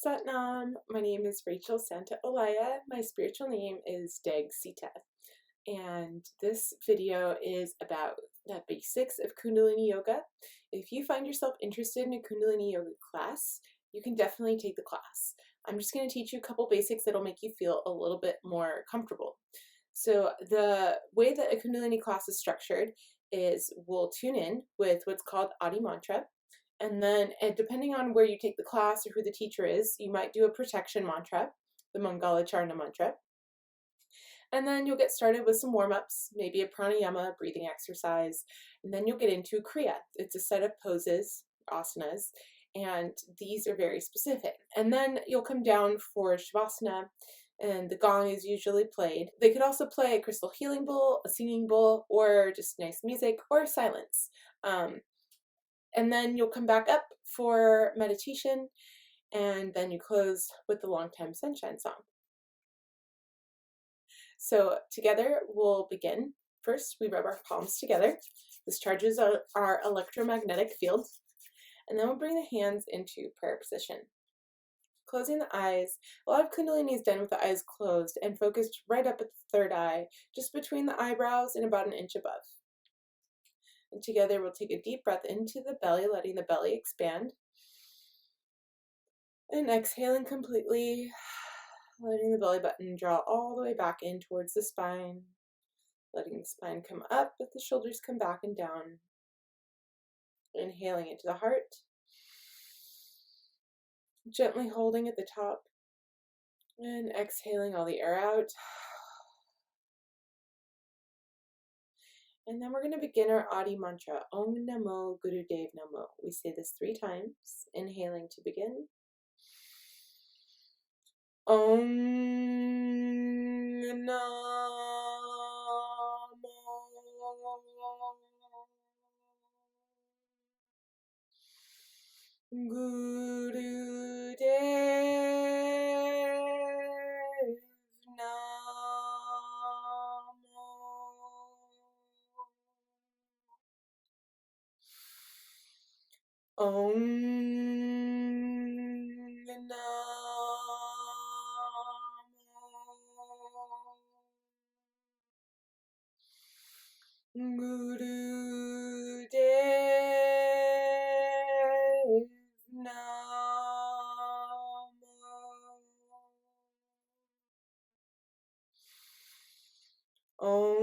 Satnam, my name is Rachel Santa Olaya. My spiritual name is Dag Sita. And this video is about the basics of Kundalini Yoga. If you find yourself interested in a Kundalini Yoga class, you can definitely take the class. I'm just going to teach you a couple basics that'll make you feel a little bit more comfortable. So the way that a Kundalini class is structured is we'll tune in with what's called Adi Mantra. And then depending on where you take the class or who the teacher is, you might do a protection mantra, the Mangala Charan Mantra. And then you'll get started with some warm-ups, maybe a pranayama, breathing exercise, and then you'll get into a kriya. It's a set of poses, asanas, and these are very specific. And then you'll come down for shavasana, and the gong is usually played. They could also play a crystal healing bowl, a singing bowl, or just nice music, or silence. And then you'll come back up for meditation, and then you close with the Longtime Sunshine song. So together we'll begin. First, we rub our palms together. This charges our electromagnetic field. And then we'll bring the hands into prayer position. Closing the eyes. A lot of Kundalini is done with the eyes closed and focused right up at the third eye, just between the eyebrows and about an inch above. And together we'll take a deep breath into the belly, letting the belly expand. And exhaling completely, letting the belly button draw all the way back in towards the spine. Letting the spine come up, but the shoulders come back and down. Inhaling into the heart. Gently holding at the top. And exhaling all the air out. And then we're going to begin our Adi mantra, Namo, Guru Devay Nameh. We say this 3 times, inhaling to begin. Namo, Guru Devay Nameh. Namo, Guru Devay Namo,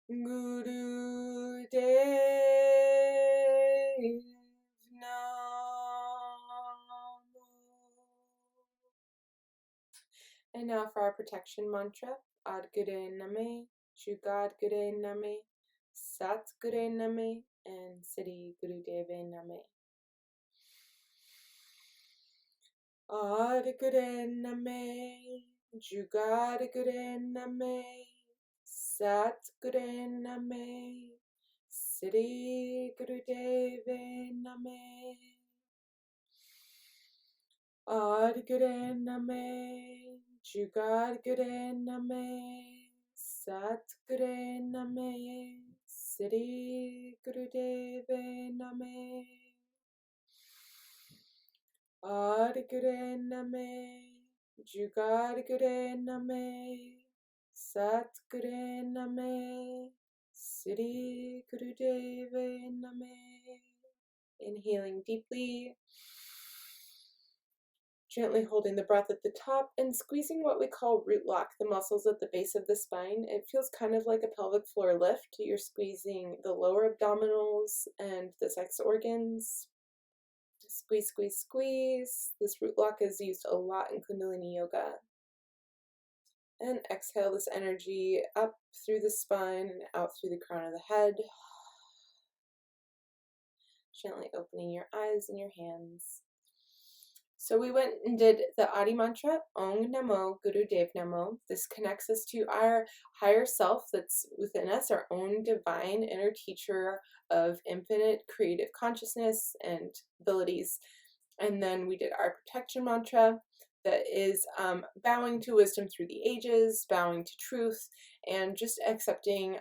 Guru Devay Nameh. And now for our protection mantra, Aad Guray Nameh, Jugaad Guray Nameh, Aad Guray Nameh, and Siri Guru Devay Nameh. Aad Guray Nameh, Jugaad Guray Nameh, Aad Guray Nameh, Siri Guru Devay Nameh. Aad Guray Nameh, Jugaad Guray Nameh, Aad Guray Nameh, Siri Guru Devay Nameh. Aad Guray Nameh, Jugaad Guray Nameh, Aad Guray Nameh, Siri Guru Devay Nameh. Inhaling deeply. Gently holding the breath at the top and squeezing what we call root lock, the muscles at the base of the spine. It feels kind of like a pelvic floor lift. You're squeezing the lower abdominals and the sex organs. Squeeze, squeeze, squeeze. This root lock is used a lot in Kundalini Yoga. And exhale this energy up through the spine and out through the crown of the head. Gently opening your eyes and your hands. So we went and did the Adi mantra, Namo, Guru Devay Nameh. This connects us to our higher self that's within us, our own divine inner teacher of infinite creative consciousness and abilities. And then we did our protection mantra that is bowing to wisdom through the ages, bowing to truth, and just accepting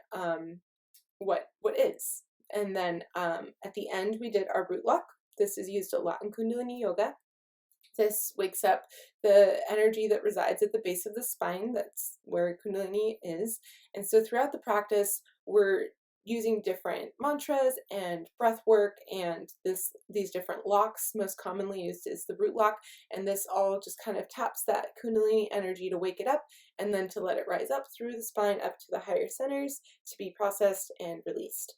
what is. And then at the end, we did our root lock. This is used a lot in Kundalini Yoga. This wakes up the energy that resides at the base of the spine. That's where Kundalini is. And so throughout the practice, we're using different mantras and breath work and these different locks. Most commonly used is the root lock, and this all just kind of taps that Kundalini energy to wake it up and then to let it rise up through the spine up to the higher centers to be processed and released.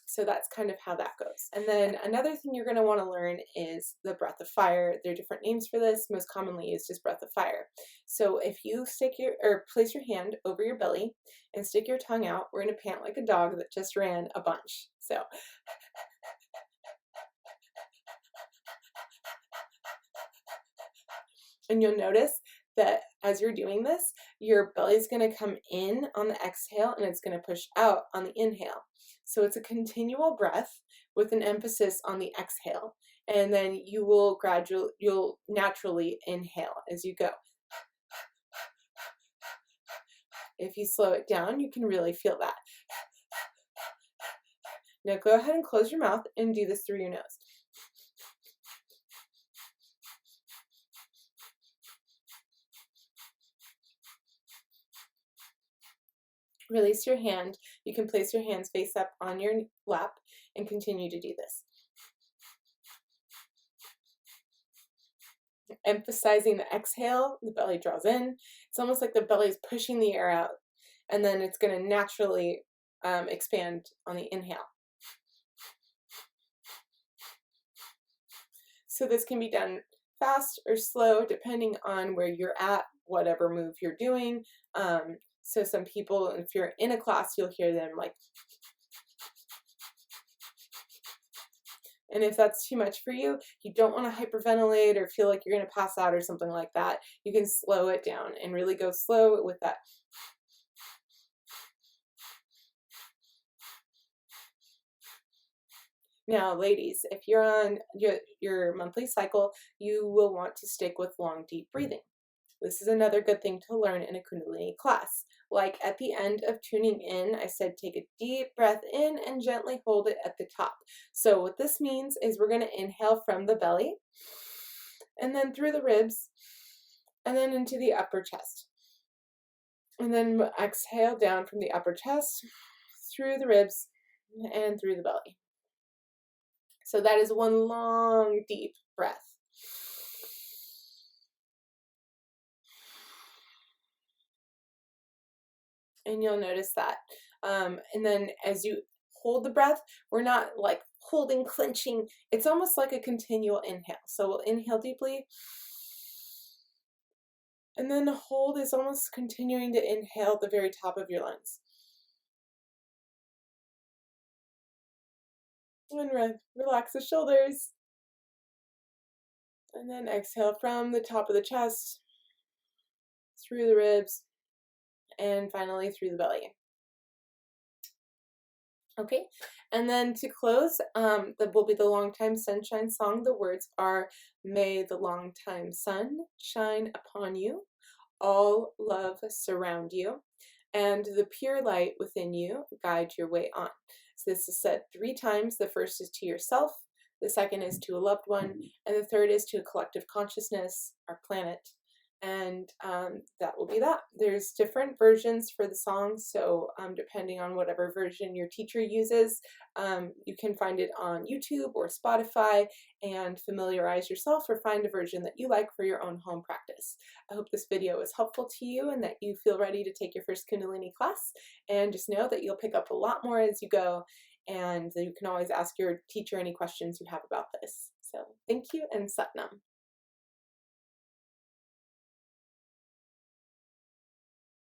So that's kind of how that goes. And then another thing you're going to want to learn is the breath of fire. There are different names for this. Most commonly used is breath of fire. So if you place your hand over your belly and stick your tongue out, we're going to pant like a dog that just ran a bunch. So and you'll notice that as you're doing this, your belly's going to come in on the exhale and it's going to push out on the inhale. So it's a continual breath with an emphasis on the exhale. And then you'll naturally inhale as you go. If you slow it down, you can really feel that. Now go ahead and close your mouth and do this through your nose. Release your hand. You can place your hands face up on your lap and continue to do this. Emphasizing the exhale, the belly draws in. It's almost like the belly is pushing the air out, and then it's going to naturally expand on the inhale. So this can be done fast or slow depending on where you're at, whatever move you're doing. So some people, if you're in a class, you'll hear them like, and if that's too much for you, you don't want to hyperventilate or feel like you're going to pass out or something like that, you can slow it down and really go slow with that. Now, ladies, if you're on your monthly cycle, you will want to stick with long, deep breathing. This is another good thing to learn in a Kundalini class. Like at the end of tuning in, I said take a deep breath in and gently hold it at the top. So what this means is we're going to inhale from the belly and then through the ribs and then into the upper chest. And then exhale down from the upper chest, through the ribs, and through the belly. So that is one long, deep breath. And you'll notice that. And then as you hold the breath, we're not like holding, clenching. It's almost like a continual inhale. So we'll inhale deeply. And then the hold is almost continuing to inhale at the very top of your lungs. And relax the shoulders. And then exhale from the top of the chest, through the ribs, and finally through the belly. Okay, and then to close, that will be the Longtime Sunshine song. The words are, may the longtime sun shine upon you, all love surround you, and the pure light within you guide your way on. So this is said 3 times. The first is to yourself, the second is to a loved one, and the third is to a collective consciousness, our planet. And that will be that. There's different versions for the song, so depending on whatever version your teacher uses, you can find it on YouTube or Spotify and familiarize yourself or find a version that you like for your own home practice. I hope this video was helpful to you and that you feel ready to take your first Kundalini class, and just know that you'll pick up a lot more as you go, and you can always ask your teacher any questions you have about this. So thank you, and Sat Nam.